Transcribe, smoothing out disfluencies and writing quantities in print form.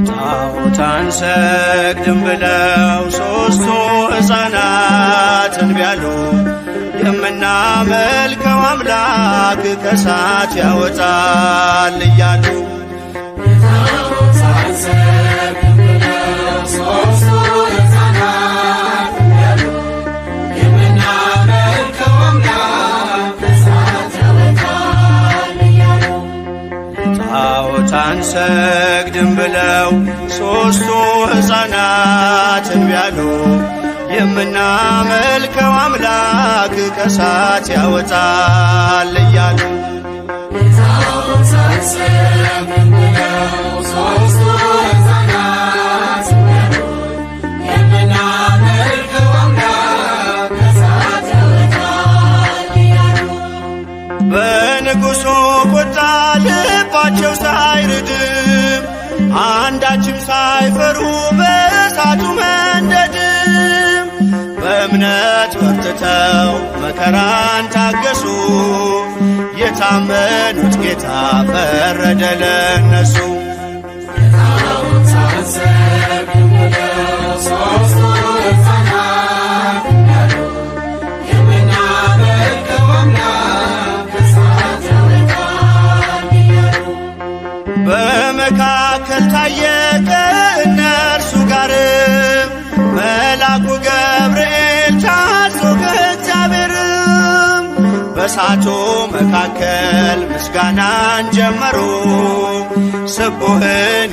ጣዖት አንሰግድም ብለው ሦስቱ ሕፃናት እንቢ አሉ። የምናመልከው አምላክ ከእሳት ያወጣል እያሉ ጣዖት አንሰግድም ብለው ሦስቱ ሕፃናት እንቢ አሉ። የምናመልከው አምላክ ከእሳት ያወጣል እያሉ በንጉሡ ቁጣ ልባቸው ሳይርድም አንዳችም ሳይፈሩ በእሳቱ መንደድም በእምነት በርትተው መከራን ታገሱ። የታመኑት ጌታ ፈረደ ለነሱ። በመካከል ታየ ከእነርሱ ጋርም መልአኩ ገብርኤል ታዞ ከእግዚአብሔርም በእሳቱ መካከል ምስጋናን ጀመሩ ስቡህን